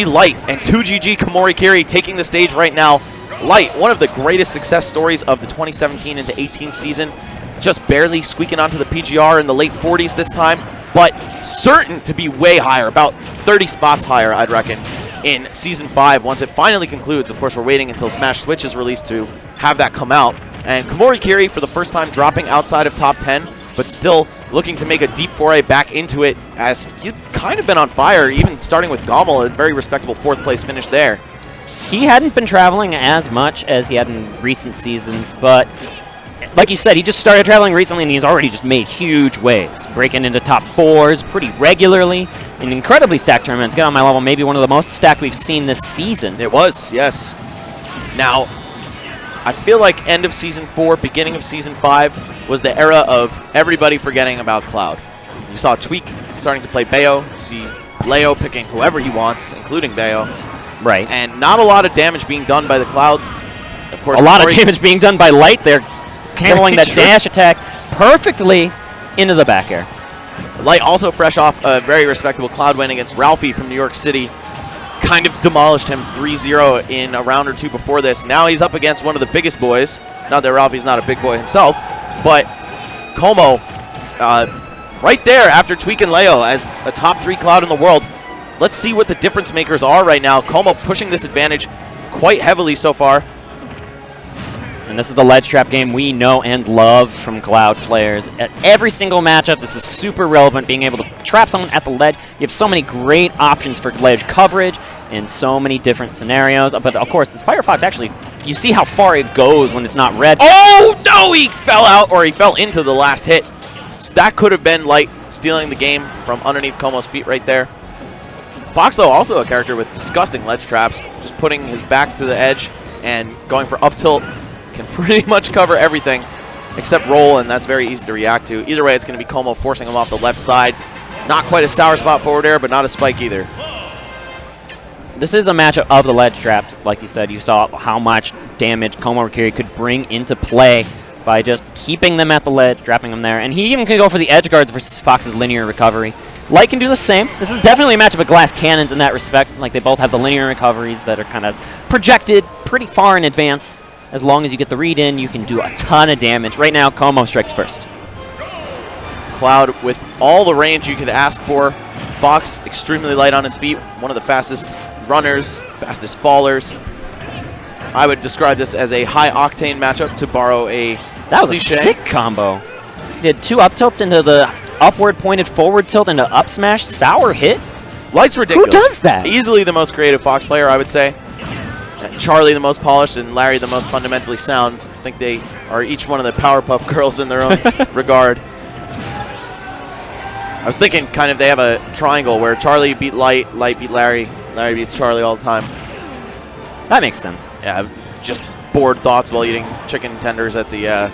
Light and 2GG Komorikiri taking the stage right now. Light, one of the greatest success stories of the 2017 into 18 season, just barely squeaking onto the PGR in the late 40s this time, but certain to be way higher, about 30 spots higher, I'd reckon, in Season 5 once it finally concludes. Of course, we're waiting until Smash Switch is released to have that come out. And Komorikiri, for the first time, dropping outside of top 10, but still looking to make a deep foray back into it, as he's kind of been on fire, even starting with Gommel, a very respectable 4th place finish there. He hadn't been traveling as much as he had in recent seasons, but like you said, he just started traveling recently and he's already just made huge waves, breaking into top 4s pretty regularly in incredibly stacked tournaments. Get on my level, maybe one of the most stacked we've seen this season. It was, yes. Now, I feel like end of Season 4, beginning of Season 5 was the era of everybody forgetting about Cloud. You saw Tweak starting to play Bayo, you see Leo picking whoever he wants, including Bayo. Right. And not a lot of damage being done by the Clouds. Of course, a lot of damage being done by Light. They're handling that dash attack perfectly into the back air. Light also fresh off a very respectable Cloud win against Ralphie from New York City. Kind of demolished him 3-0 in a round or two before this. Now he's up against one of the biggest boys. Not that Ralphie's not a big boy himself, but Como right there after Tweak and Leo as a top 3 Cloud in the world. Let's see what the difference makers are right now. Como pushing this advantage quite heavily so far. And this is the ledge trap game we know and love from Cloud players. At every single matchup, this is super relevant, being able to trap someone at the ledge. You have so many great options for ledge coverage in so many different scenarios. But of course, this Firefox actually, you see how far it goes when it's not red. Oh, no, he fell out, or he fell into the last hit. So that could have been Light stealing the game from underneath Como's feet right there. Fox, though, also a character with disgusting ledge traps, just putting his back to the edge and going for up tilt. Can pretty much cover everything except roll, and that's very easy to react to. Either way, it's going to be Como forcing him off the left side. Not quite a sour spot forward air, but not a spike either. This is a matchup of the ledge traps. Like you said, you saw how much damage Komorikiri could bring into play by just keeping them at the ledge, trapping them there. And he even can go for the edge guards versus Fox's linear recovery. Light can do the same. This is definitely a matchup of glass cannons in that respect. Like, they both have the linear recoveries that are kind of projected pretty far in advance. As long as you get the read in, you can do a ton of damage. Right now, Como strikes first. Cloud with all the range you could ask for. Fox extremely light on his feet. One of the fastest runners, fastest fallers. I would describe this as a high-octane matchup, to borrow a That was cliche. A sick combo. He did 2 up tilts into the upward pointed forward tilt into up smash. Sour hit. Light's ridiculous. Who does that? Easily the most creative Fox player, I would say. Charlie the most polished and Larry the most fundamentally sound. I think they are each one of the Powerpuff Girls in their own regard. I was thinking kind of they have a triangle where Charlie beat Light, Light beat Larry, Larry beats Charlie all the time. That makes sense. Yeah, just bored thoughts while eating chicken tenders at the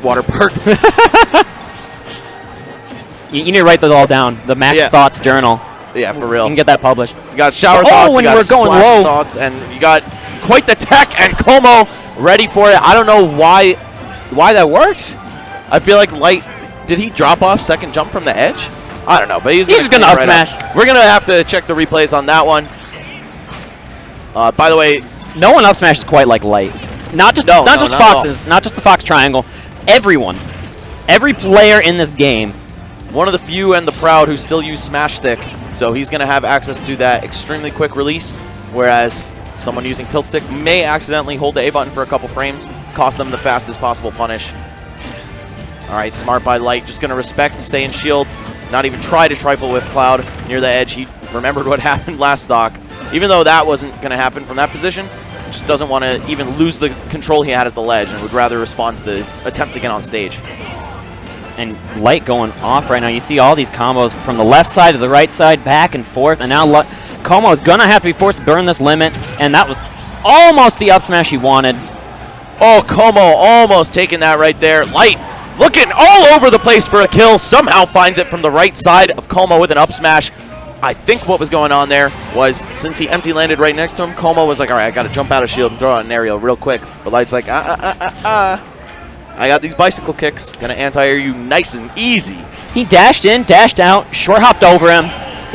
water park. You need to write those all down. The Max Thoughts Journal. Yeah, for real. You can get that published. You got shower thoughts, when you got going splash low. thoughts, and you got quite the tech, and Como ready for it. I don't know why that worked. I feel like Light, did he drop off second jump from the edge? I don't know, but he's just going to up smash. We're going to have to check the replays on that one. By the way, no one up smashes quite like Light. Not just Fox's, not just the Fox triangle. Everyone. Every player in this game. One of the few and the proud who still use Smash Stick, so he's going to have access to that extremely quick release, whereas someone using Tilt Stick may accidentally hold the A button for a couple frames, cost them the fastest possible punish. All right, smart by Light, just going to respect, stay in shield, not even try to trifle with Cloud near the edge. He remembered what happened last stock. Even though that wasn't going to happen from that position, just doesn't want to even lose the control he had at the ledge and would rather respond to the attempt to get on stage. And Light going off right now. You see all these combos from the left side to the right side, back and forth. And now Como is going to have to be forced to burn this limit. And that was almost the up smash he wanted. Oh, Como almost taking that right there. Light looking all over the place for a kill. Somehow finds it from the right side of Como with an up smash. I think what was going on there was, since he empty landed right next to him, Como was like, all right, I got to jump out of shield and throw out an aerial real quick. But Light's like, I got these bicycle kicks. Gonna anti-air you nice and easy. He dashed in, dashed out, short hopped over him.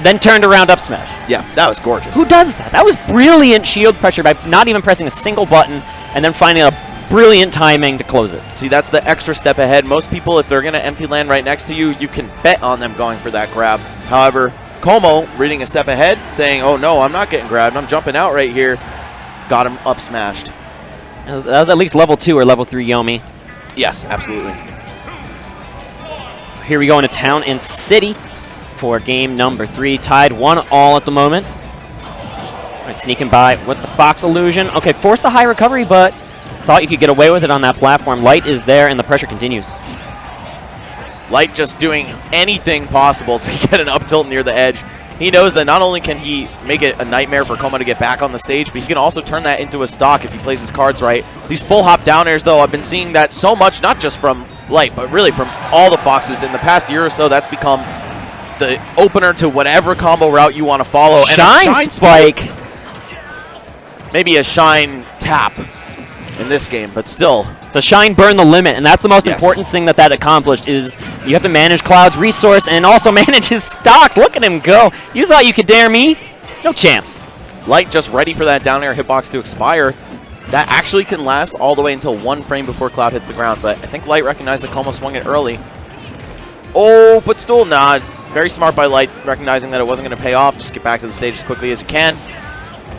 then turned around up smash. Yeah, that was gorgeous. Who does that? That was brilliant shield pressure by not even pressing a single button and then finding a brilliant timing to close it. See, that's the extra step ahead. Most people, if they're going to empty land right next to you, you can bet on them going for that grab. However, Como reading a step ahead, saying, oh no, I'm not getting grabbed, I'm jumping out right here, got him up smashed. That was at least level 2 or level 3 Yomi. Yes, absolutely. So here we go into Town and City for game number 3. Tied 1-all at the moment. All right, sneaking by with the Fox illusion. Okay, forced the high recovery, but thought you could get away with it on that platform. Light is there, and the pressure continues. Light just doing anything possible to get an up tilt near the edge. He knows that not only can he make it a nightmare for Como to get back on the stage, but he can also turn that into a stock if he plays his cards right. These full hop down airs, though, I've been seeing that so much, not just from Light, but really from all the Foxes. In the past year or so, that's become the opener to whatever combo route you want to follow. Shine Spike! Maybe a Shine Tap in this game, but still. The Shine burn the limit, and that's the most important thing that accomplished is you have to manage Cloud's resource and also manage his stocks. Look at him go. You thought you could dare me? No chance. Light just ready for that down air hitbox to expire. That actually can last all the way until 1 frame before Cloud hits the ground, but I think Light recognized that Como swung it early. Oh, footstool? Nah. Very smart by Light, recognizing that it wasn't going to pay off. Just get back to the stage as quickly as you can.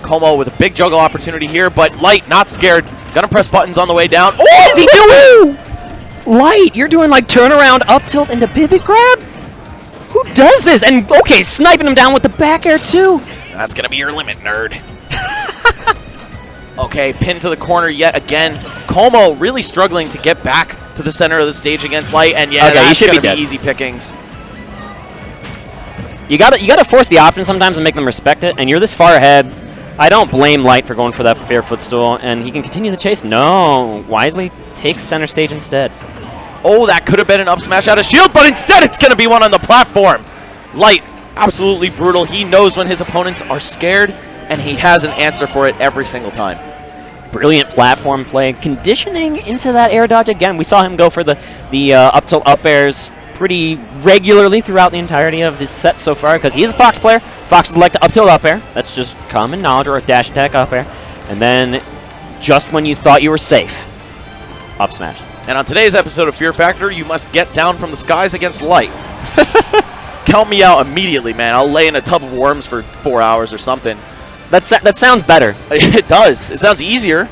Como with a big juggle opportunity here, but Light not scared. Gonna press buttons on the way down. Oh, what is he doing? Light, you're doing like turnaround up tilt into pivot grab? Who does this? And okay, sniping him down with the back air too. That's gonna be your limit, nerd. Okay, pinned to the corner yet again. Como really struggling to get back to the center of the stage against Light, and yeah, that's gonna be easy pickings. You gotta force the option sometimes and make them respect it, and you're this far ahead. I don't blame Light for going for that fair footstool, and he can continue the chase. No, wisely takes center stage instead. Oh, that could have been an up smash out of shield, but instead it's going to be one on the platform. Light, absolutely brutal. He knows when his opponents are scared, and he has an answer for it every single time. Brilliant platform play, conditioning into that air dodge again. We saw him go for the up tilt up airs pretty regularly throughout the entirety of this set so far because he is a Fox player. Foxes like to up tilt up air. That's just common knowledge, or a dash attack up air. And then just when you thought you were safe, up smash. And on today's episode of Fear Factor, you must get down from the skies against Light. Count me out immediately, man. I'll lay in a tub of worms for 4 hours or something. That sounds better. It does. It sounds easier.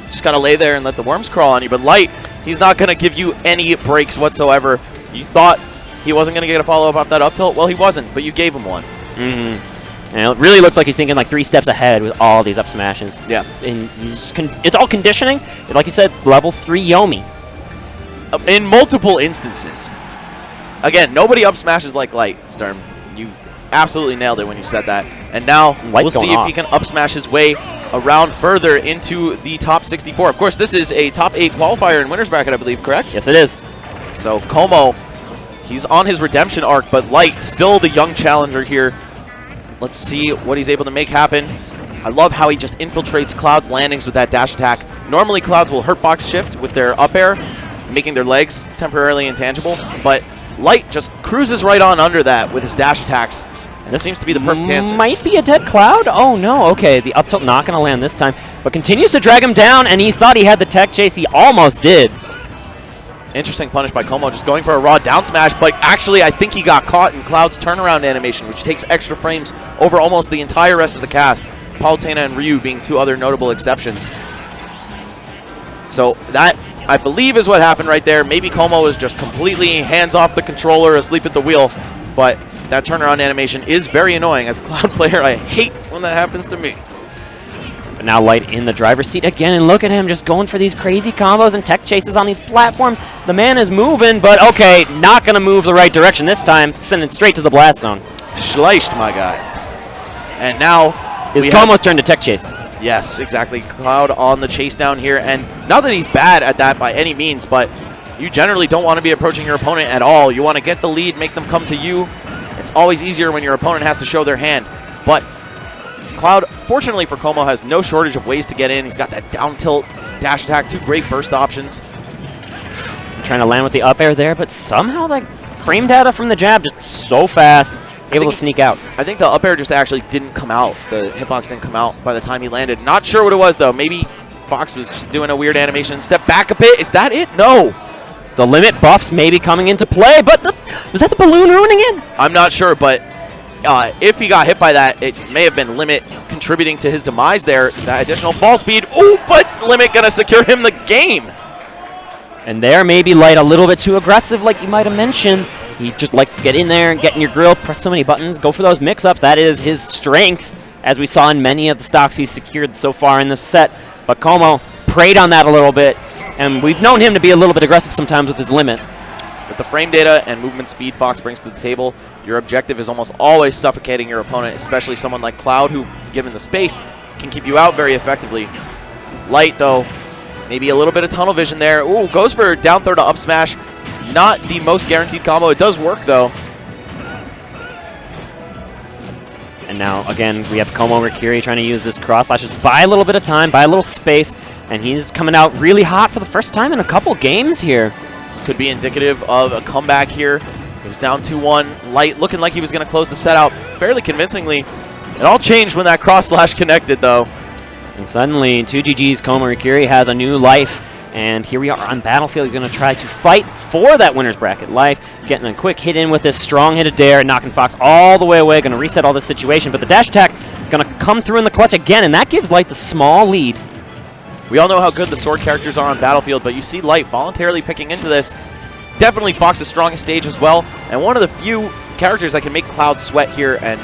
Just got to lay there and let the worms crawl on you. But Light, he's not going to give you any breaks whatsoever. You thought he wasn't going to get a follow-up off that up tilt? Well, he wasn't, but you gave him one. Mm-hmm. And it really looks like he's thinking like 3 steps ahead with all these up smashes. Yeah. And it's all conditioning. Like you said, level 3 Yomi. In multiple instances. Again, nobody up smashes like Light, Sturm. You absolutely nailed it when you said that. And now we'll see if he can up smash his way around further into the top 64. Of course, this is a top 8 qualifier in winner's bracket, I believe, correct? Yes, it is. So Como, he's on his redemption arc, but Light still the young challenger here. Let's see what he's able to make happen. I love how he just infiltrates Cloud's landings with that dash attack. Normally, Clouds will hurt box shift with their up air, making their legs temporarily intangible, but Light just cruises right on under that with his dash attacks. And this seems to be the perfect answer. Might be a dead Cloud? Oh no, okay, the up tilt not going to land this time, but continues to drag him down, and he thought he had the tech chase. He almost did. Interesting punish by Como, just going for a raw down smash, but actually I think he got caught in Cloud's turnaround animation, which takes extra frames over almost the entire rest of the cast. Palutena and Ryu being 2 other notable exceptions. So that, I believe, is what happened right there. Maybe Como is just completely hands off the controller, asleep at the wheel, but that turnaround animation is very annoying. As a Cloud player, I hate when that happens to me. But now Light in the driver's seat again, and look at him just going for these crazy combos and tech chases on these platforms. The man is moving, but okay, not going to move the right direction this time, sending it straight to the blast zone. Schleiched, my guy. And now his Como's turned to tech chase. Yes, exactly. Cloud on the chase down here, and not that he's bad at that by any means, but you generally don't want to be approaching your opponent at all. You want to get the lead, make them come to you. It's always easier when your opponent has to show their hand, but Cloud, fortunately for Como, has no shortage of ways to get in. He's got that down tilt, dash attack, 2 great burst options. Trying to land with the up air there, but somehow that frame data from the jab just so fast. able to sneak out. I think the up air just actually didn't come out. The hitbox didn't come out by the time he landed. Not sure what it was, though. Maybe Fox was just doing a weird animation. Step back a bit. Is that it? No. The limit buffs may be coming into play, but was that the balloon ruining it? I'm not sure, but if he got hit by that, it may have been Limit contributing to his demise there. That additional fall speed. Ooh, but Limit going to secure him the game. And there, maybe Light a little bit too aggressive, like you might have mentioned. He just likes to get in there and get in your grill, press so many buttons, go for those mix-ups. That is his strength, as we saw in many of the stocks he's secured so far in this set. But Como preyed on that a little bit, and we've known him to be a little bit aggressive sometimes with his limit. With the frame data and movement speed Fox brings to the table, your objective is almost always suffocating your opponent, especially someone like Cloud, who, given the space, can keep you out very effectively. Light, though, maybe a little bit of tunnel vision there. Ooh, goes for down throw to up smash. Not the most guaranteed combo. It does work, though. And now, again, we have Komorikiri trying to use this cross slash. Just buy a little bit of time, buy a little space, and he's coming out really hot for the first time in a couple games here. This could be indicative of a comeback here. It was down 2-1. Light looking like he was going to close the set out fairly convincingly. It all changed when that cross slash connected, though. And suddenly, 2GG's Komorikiri has a new life. And here we are on Battlefield. He's going to try to fight for that winner's bracket life. Getting a quick hit in with this strong hit of Dare, knocking Fox all the way away. Going to reset all this situation. But the dash attack going to come through in the clutch again. And that gives Light the small lead. We all know how good the sword characters are on Battlefield, but you see Light voluntarily picking into this. Definitely Fox's strongest stage as well. And one of the few characters that can make Cloud sweat here and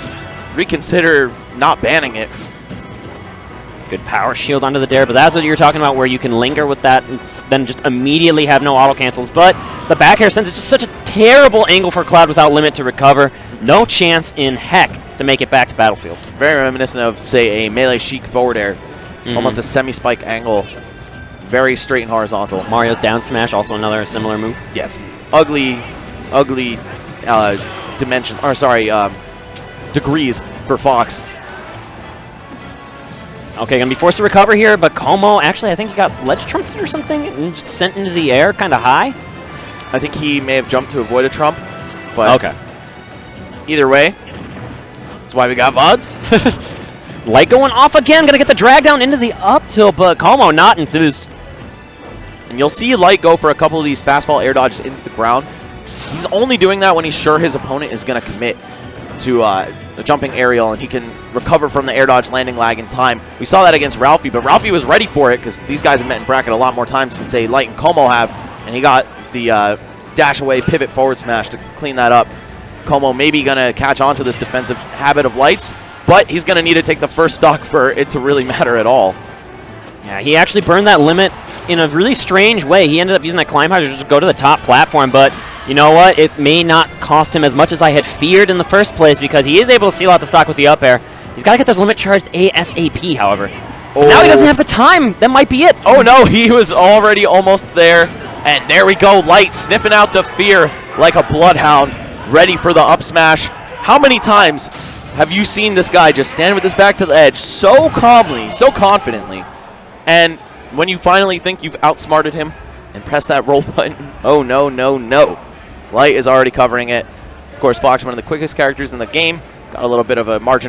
reconsider not banning it. Good power shield onto the Dare, but that's what you're talking about, where you can linger with that and then just immediately have no auto cancels. But the back air sends it just such a terrible angle for Cloud without limit to recover. No chance in heck to make it back to Battlefield. Very reminiscent of, say, a melee chic forward air. Almost a semi-spike angle. Very straight and horizontal. Mario's down smash, also another similar move. Yes. Ugly dimensions, or sorry, degrees for Fox. Okay, gonna be forced to recover here, but Como, actually, I think he got ledge trumped or something and just sent into the air kind of high. I think he may have jumped to avoid a trump, but okay. Either way, that's why we got VODs. Light going off again, gonna get the drag down into the up tilt, but Como not enthused. And you'll see Light go for a couple of these fastball air dodges into the ground. He's only doing that when he's sure his opponent is gonna commit to a jumping aerial, and he can recover from the air dodge landing lag in time. We saw that against Ralphie, but Ralphie was ready for it because these guys have met in bracket a lot more times than, say, Light and Como have, and he got the dash away pivot forward smash to clean that up. Como maybe going to catch on to this defensive habit of Light's, but he's going to need to take the first stock for it to really matter at all. Yeah, he actually burned that limit in a really strange way. He ended up using that climb height to just go to the top platform, but you know what? It may not cost him as much as I had feared in the first place because he is able to seal out the stock with the up air. He's got to get those limit charged ASAP, however. Oh. Now he doesn't have the time. That might be it. Oh, no, he was already almost there. And there we go, Light sniffing out the fear like a bloodhound, ready for the up smash. How many times have you seen this guy just stand with his back to the edge so calmly, so confidently, and when you finally think you've outsmarted him and press that roll button, oh, no, no, no. Light is already covering it. Of course, Fox, one of the quickest characters in the game, got a little bit of a margin